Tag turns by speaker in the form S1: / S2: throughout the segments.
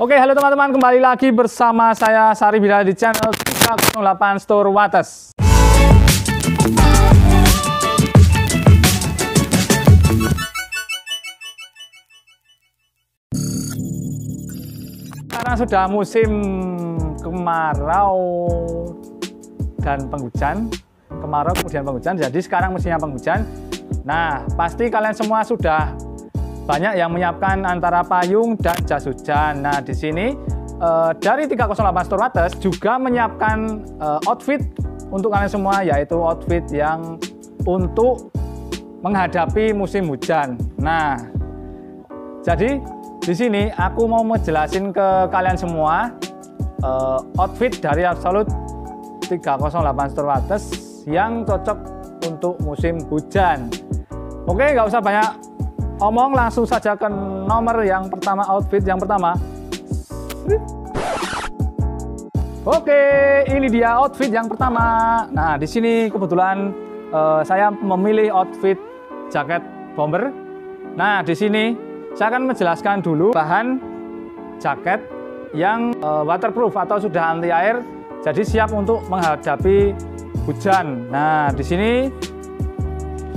S1: Oke, halo teman-teman, kembali lagi bersama saya Sari Bira di channel 308 Store Wates. Sekarang sudah musim kemarau dan penghujan. Kemarau kemudian penghujan, jadi sekarang musimnya penghujan. Nah, pasti kalian semua sudah banyak yang menyiapkan antara payung dan jas hujan. Nah, di sini dari 308 Store Wates juga menyiapkan outfit untuk kalian semua, yaitu outfit yang untuk menghadapi musim hujan. Nah, jadi di sini aku mau menjelasin ke kalian semua outfit dari Absolut 308 Store Wates yang cocok untuk musim hujan. Oke, nggak usah banyak omong, langsung saja ke nomor yang pertama, outfit yang pertama. Oke, ini dia outfit yang pertama. Nah, di sini kebetulan saya memilih outfit jaket bomber. Nah, di sini saya akan menjelaskan dulu bahan jaket yang waterproof atau sudah anti air, jadi siap untuk menghadapi hujan. Nah, di sini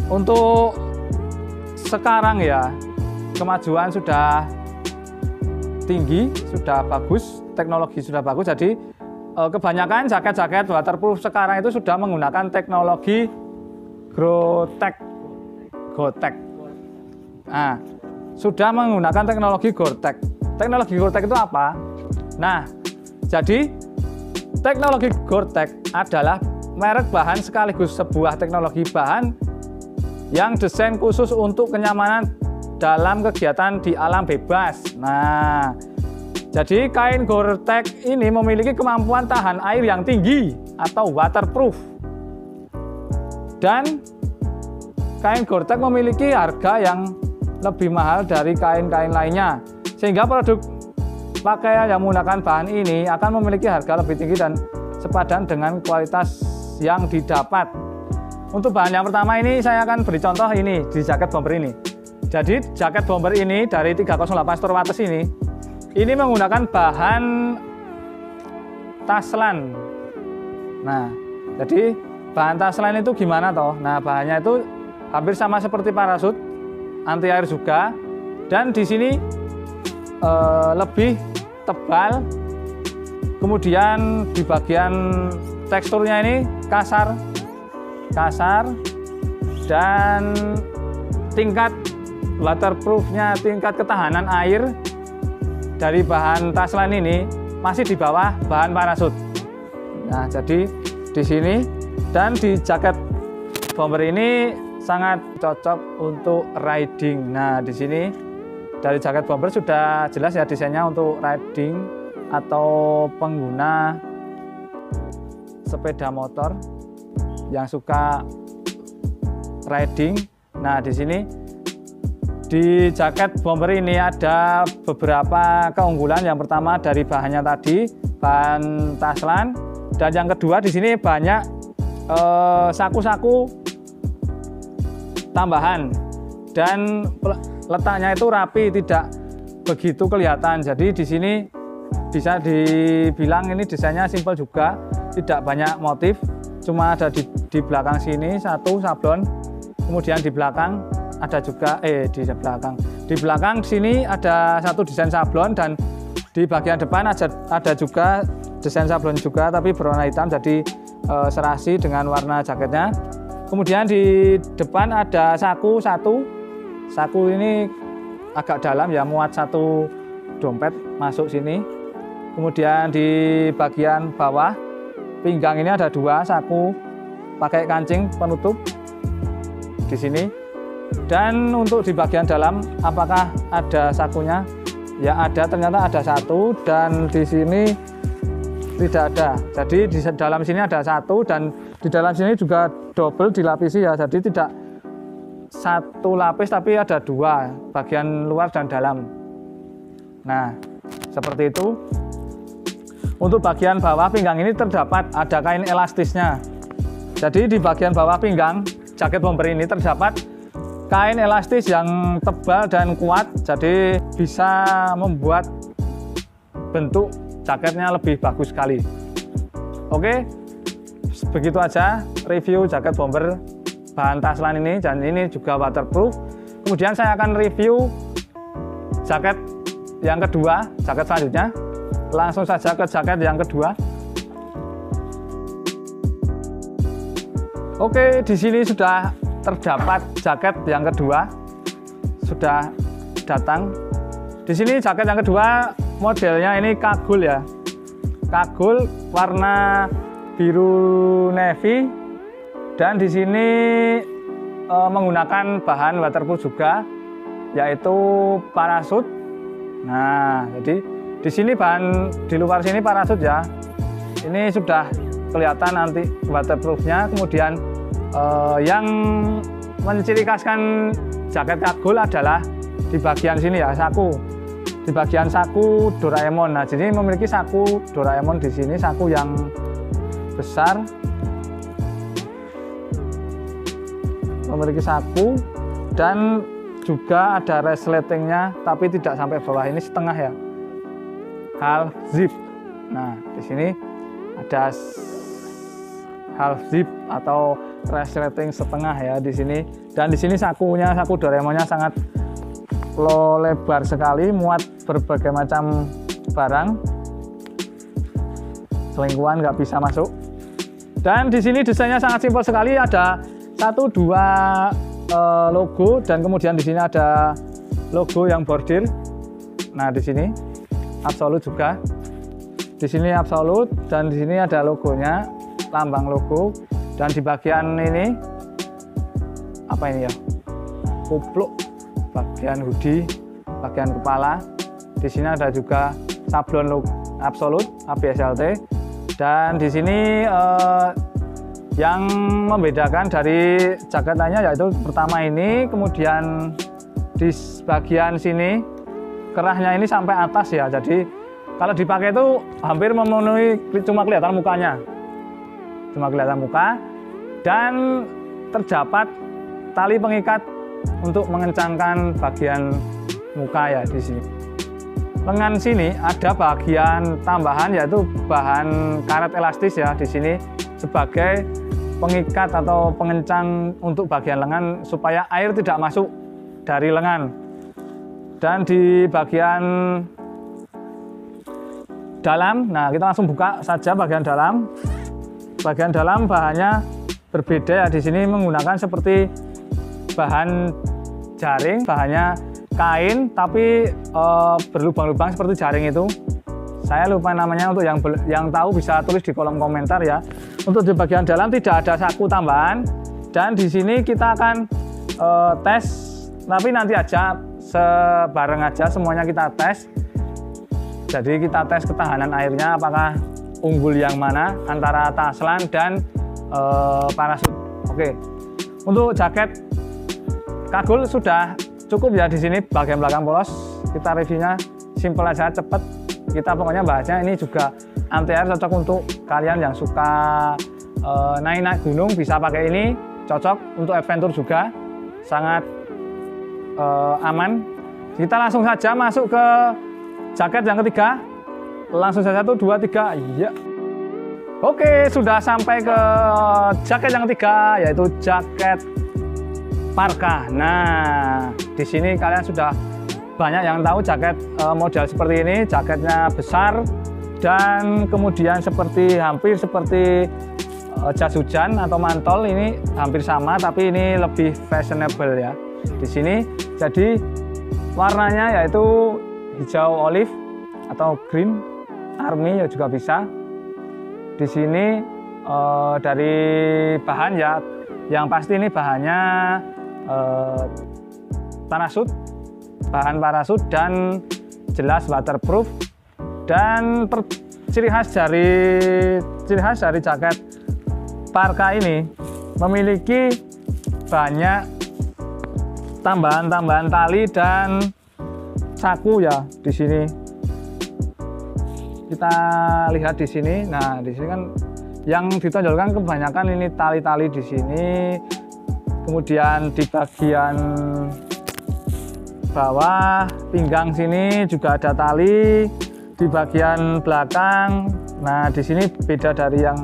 S1: untuk sekarang ya, kemajuan sudah tinggi, sudah bagus, teknologi sudah bagus. Jadi kebanyakan jaket-jaket waterproof sekarang itu sudah menggunakan teknologi Gore-Tex. Nah, sudah menggunakan teknologi Gore-Tex. Teknologi Gore-Tex itu apa? Nah, jadi teknologi Gore-Tex adalah merek bahan sekaligus sebuah teknologi bahan yang desain khusus untuk kenyamanan dalam kegiatan di alam bebas. Nah, jadi kain Gore-Tex ini memiliki kemampuan tahan air yang tinggi atau waterproof. Dan kain Gore-Tex memiliki harga yang lebih mahal dari kain-kain lainnya, sehingga produk pakaian yang menggunakan bahan ini akan memiliki harga lebih tinggi dan sepadan dengan kualitas yang didapat. Untuk bahan yang pertama ini saya akan beri contoh ini di jaket bomber ini. Jadi jaket bomber ini dari 308 Store Wates ini menggunakan bahan Taslan. Nah, jadi bahan Taslan itu gimana toh? Nah, bahannya itu hampir sama seperti parasut, anti air juga, dan di sini lebih tebal. Kemudian di bagian teksturnya ini kasar dan tingkat waterproofnya, tingkat ketahanan air dari bahan Taslan ini masih di bawah bahan parasut. Nah, jadi di sini dan di jaket bomber ini sangat cocok untuk riding. Nah, di sini dari jaket bomber sudah jelas ya desainnya untuk riding atau pengguna sepeda motor yang suka riding. Nah, di sini di jaket bomber ini ada beberapa keunggulan. Yang pertama dari bahannya tadi, bahan Taslan, dan yang kedua di sini banyak saku-saku tambahan dan letaknya itu rapi, tidak begitu kelihatan. Jadi di sini bisa dibilang ini desainnya simpel juga, tidak banyak motif. Cuma ada di belakang sini satu sablon, kemudian di belakang ada juga di belakang sini ada satu desain sablon, dan di bagian depan ada juga desain sablon juga tapi berwarna hitam, jadi serasi dengan warna jaketnya. Kemudian di depan ada saku ini agak dalam ya, muat satu dompet masuk sini. Kemudian di bagian bawah pinggang ini ada dua saku pakai kancing penutup di sini. Dan untuk di bagian dalam apakah ada sakunya? Ya ada, ternyata ada satu, dan di sini tidak ada. Jadi di dalam sini ada satu, dan di dalam sini juga double dilapisi ya. Jadi tidak satu lapis tapi ada dua, bagian luar dan dalam. Nah, seperti itu. Untuk bagian bawah pinggang ini terdapat ada kain elastisnya. Jadi di bagian bawah pinggang jaket bomber ini terdapat kain elastis yang tebal dan kuat, jadi bisa membuat bentuk jaketnya lebih bagus sekali. Oke, begitu aja review jaket bomber bahan Taslan ini, dan ini juga waterproof. Kemudian saya akan review jaket yang kedua, jaket selanjutnya. Langsung saja ke jaket yang kedua. Oke, di sini sudah terdapat jaket yang kedua, sudah datang. Di sini jaket yang kedua modelnya ini Kagul ya, Kagul warna biru navy, dan di sini menggunakan bahan waterproof juga, yaitu parasut. Nah, jadi di sini bahan di luar sini parasut ya. Ini sudah kelihatan nanti waterproofnya. Kemudian yang menciri khaskan jaket Kagul adalah di bagian sini ya, saku. Di bagian saku Doraemon. Nah, jadi memiliki saku Doraemon di sini, saku yang besar. Memiliki saku dan juga ada resletingnya, tapi tidak sampai bawah, ini setengah ya. Half zip. Nah, di sini ada half zip atau resleting setengah ya di sini, dan di sini sakunya, saku Doraemonnya sangat lebar sekali, muat berbagai macam barang, selingkuhan nggak bisa masuk. Dan di sini desainnya sangat simpel sekali, ada 1-2 logo, dan kemudian di sini ada logo yang bordir. Nah, di sini Absolut juga, di sini Absolut, dan di sini ada logonya, lambang logo. Dan di bagian ini apa ini ya, kupluk, bagian hoodie, bagian kepala. Di sini ada juga sablon logo Absolut ABSLT. Dan di sini yang membedakan dari jaket lainnya yaitu pertama ini, kemudian di bagian sini kerahnya ini sampai atas ya. Jadi kalau dipakai itu hampir memenuhi, cuma kelihatan mukanya. Cuma kelihatan muka, dan terdapat tali pengikat untuk mengencangkan bagian muka ya di sini. Lengan sini ada bagian tambahan, yaitu bahan karet elastis ya di sini sebagai pengikat atau pengencang untuk bagian lengan supaya air tidak masuk dari lengan. Dan di bagian dalam, nah kita langsung buka saja bagian dalam. Bagian dalam bahannya berbeda ya, di sini menggunakan seperti bahan jaring, bahannya kain tapi berlubang-lubang seperti jaring itu. Saya lupa namanya, untuk yang tahu bisa tulis di kolom komentar ya. Untuk di bagian dalam tidak ada saku tambahan, dan di sini kita akan tes, tapi nanti aja sebareng aja semuanya kita tes. Jadi kita tes ketahanan airnya apakah unggul yang mana antara Taslan dan parasut. Oke. Untuk jaket Kagul sudah cukup ya di sini, bagian belakang polos. Kita reviewnya simpel aja, cepet. Kita pokoknya bahasnya ini juga anti air, cocok untuk kalian yang suka naik-naik gunung, bisa pakai ini, cocok untuk adventure juga, sangat aman. Kita langsung saja masuk ke jaket yang ketiga. Langsung saja, 1, 2, 3, ya. Oke, sudah sampai ke jaket yang ketiga, yaitu jaket parka. Nah, di sini kalian sudah banyak yang tahu jaket model seperti ini. Jaketnya besar dan kemudian hampir seperti jas hujan atau mantol. Ini hampir sama, tapi ini lebih fashionable ya. Di sini jadi warnanya yaitu hijau olive atau green army ya juga bisa. Di sini dari bahan ya, yang pasti ini bahannya parasut, bahan parasut, dan jelas waterproof. Dan ciri khas dari jaket parka ini memiliki banyak tambahan tali dan saku ya di sini. Kita lihat di sini. Nah, di sini kan yang ditonjolkan kebanyakan ini tali-tali di sini. Kemudian di bagian bawah pinggang sini juga ada tali. di bagian belakang. Nah, di sini beda dari yang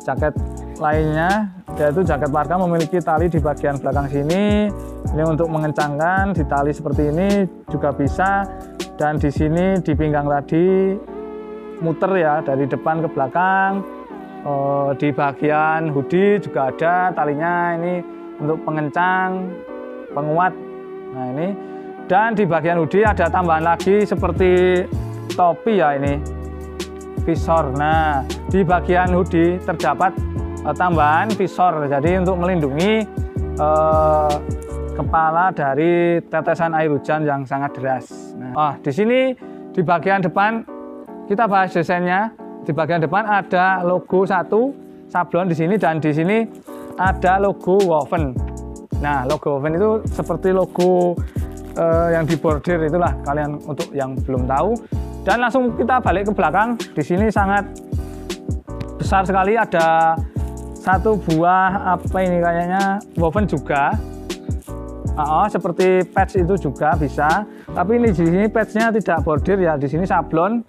S1: jaket lainnya, yaitu jaket warga memiliki tali di bagian belakang sini. Ini untuk mengencangkan, ditali seperti ini juga bisa. Dan di sini di pinggang tadi muter ya, dari depan ke belakang. Di bagian hoodie juga ada talinya, ini untuk pengencang, penguat. Nah ini, dan di bagian hoodie ada tambahan lagi seperti topi ya, ini visor. Nah, di bagian hoodie terdapat tambahan visor, jadi untuk melindungi kepala dari tetesan air hujan yang sangat deras. Nah, di sini di bagian depan kita bahas desainnya. Di bagian depan ada logo satu sablon di sini, dan di sini ada logo woven. Nah, logo woven itu seperti logo yang di bordir itulah, kalian untuk yang belum tahu. Dan langsung kita balik ke belakang. Di sini sangat besar sekali, ada satu buah apa ini kayaknya woven juga. Seperti patch itu juga bisa. Tapi ini di sini patchnya tidak bordir ya. Di sini sablon,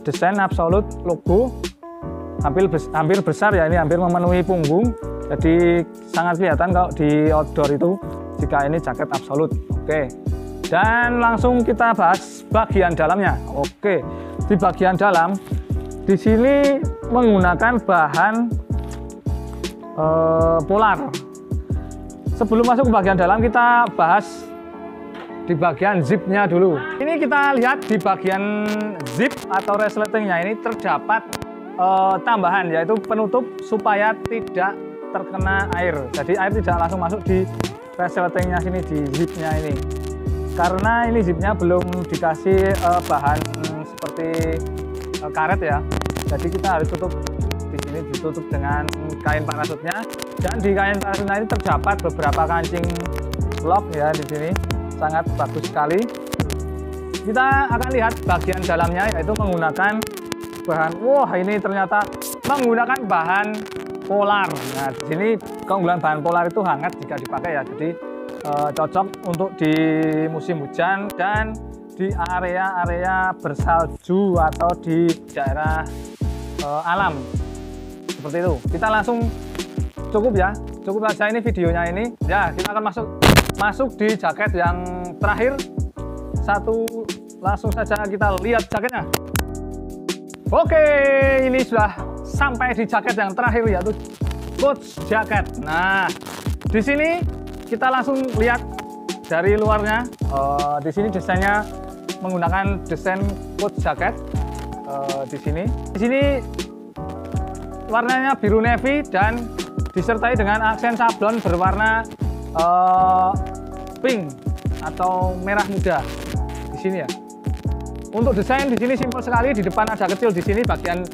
S1: desain absolut, logo hampir besar ya. Ini hampir memenuhi punggung. Jadi sangat kelihatan kalau di outdoor itu jika ini jaket absolut. Oke. Dan langsung kita bahas bagian dalamnya. Oke. Di bagian dalam di sini menggunakan bahan polar. Sebelum masuk ke bagian dalam, kita bahas di bagian zipnya dulu. Ini kita lihat di bagian zip atau resletingnya ini terdapat tambahan, yaitu penutup supaya tidak terkena air. Jadi air tidak langsung masuk di resletingnya sini, di zipnya ini. Karena ini zipnya belum dikasih bahan seperti karet ya. Jadi kita harus tutup. Di sini ditutup dengan kain parasutnya, dan di kain parasutnya ini terdapat beberapa kancing lock ya. Di sini sangat bagus sekali. Kita akan lihat bagian dalamnya, yaitu menggunakan bahan, wah ini ternyata menggunakan bahan polar. Nah, di sini keunggulan bahan polar itu hangat jika dipakai ya. Jadi cocok untuk di musim hujan dan di area-area bersalju atau di daerah alam. Seperti itu. Kita langsung cukup saja ini videonya ini. Ya, kita akan masuk di jaket yang terakhir. Langsung saja kita lihat jaketnya. Oke, ini sudah sampai di jaket yang terakhir, yaitu coach jacket. Nah, di sini kita langsung lihat dari luarnya. Di sini desainnya menggunakan desain coach jacket. Di sini warnanya biru navy dan disertai dengan aksen sablon berwarna pink atau merah muda di sini ya. Untuk desain di sini simpel sekali. Di depan ada kecil di sini bagian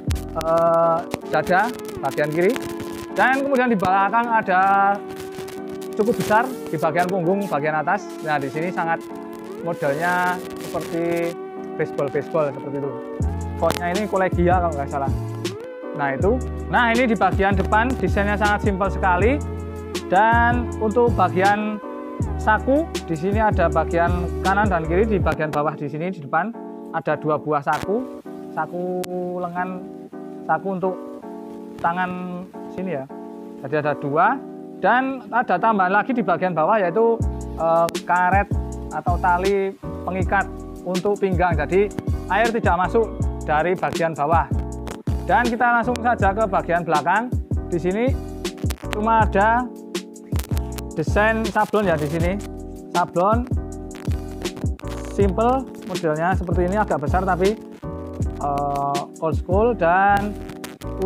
S1: dada bagian kiri, dan kemudian di belakang ada cukup besar di bagian punggung bagian atas. Nah, di sini sangat modelnya seperti baseball seperti itu. Fontnya ini Kolegia kalau nggak salah. Nah ini di bagian depan desainnya sangat simpel sekali. Dan untuk bagian saku di sini ada bagian kanan dan kiri. Di bagian bawah di sini di depan ada dua buah saku lengan, saku untuk tangan sini ya. Jadi ada dua, dan ada tambahan lagi di bagian bawah, yaitu karet atau tali pengikat untuk pinggang. Jadi air tidak masuk dari bagian bawah. Dan kita langsung saja ke bagian belakang. Di sini cuma ada desain sablon ya. Di sini sablon simple, modelnya seperti ini, agak besar tapi old school. Dan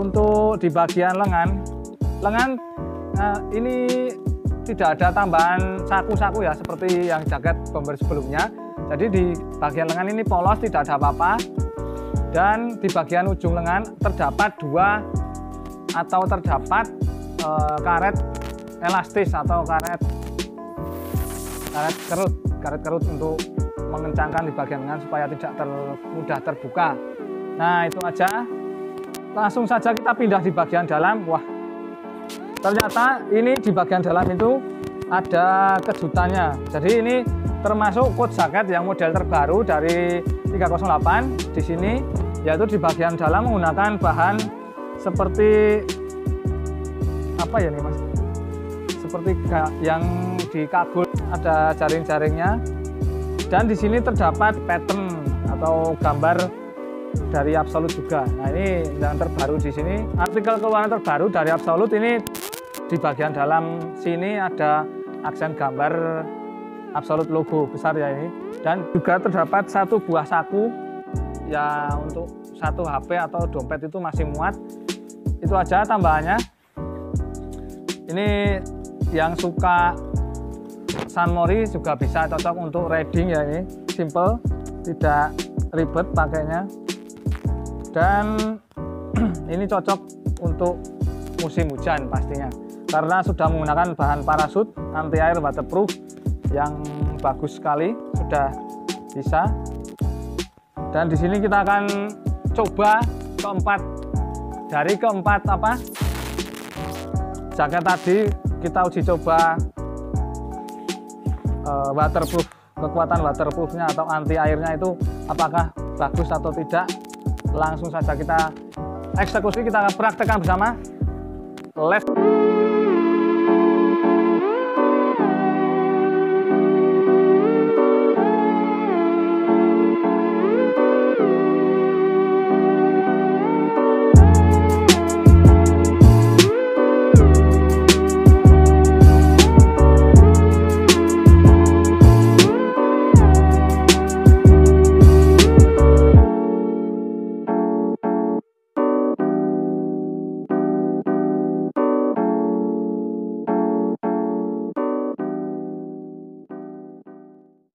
S1: untuk di bagian lengan ini tidak ada tambahan saku-saku ya, seperti yang jaket bomber sebelumnya. Jadi di bagian lengan ini polos, tidak ada apa-apa. Dan di bagian ujung lengan terdapat karet elastis atau karet kerut untuk mengencangkan di bagian lengan supaya tidak mudah terbuka. Nah, itu aja. Langsung saja kita pindah di bagian dalam. Wah, ternyata ini di bagian dalam itu ada kejutannya. Jadi ini termasuk coat jacket yang model terbaru dari 308 di sini, yaitu di bagian dalam menggunakan bahan seperti apa ya nih Mas? Seperti yang di kagul ada jaring-jaringnya, dan di sini terdapat pattern atau gambar dari Absolut juga. Nah, ini yang terbaru di sini, artikel keluaran terbaru dari Absolut ini di bagian dalam sini ada aksen gambar Absolut logo besar ya ini, dan juga terdapat satu buah saku ya untuk satu HP atau dompet itu masih muat. Itu aja tambahannya. Ini yang suka Sunmori juga bisa cocok untuk riding ya, ini simple, tidak ribet pakainya, dan ini cocok untuk musim hujan pastinya karena sudah menggunakan bahan parasut anti air waterproof yang bagus sekali, sudah bisa. Dan di sini kita akan coba keempat jaket tadi, kita uji coba waterproof, kekuatan waterproofnya atau anti airnya itu apakah bagus atau tidak. Langsung saja kita eksekusi, kita praktekkan bersama. Let's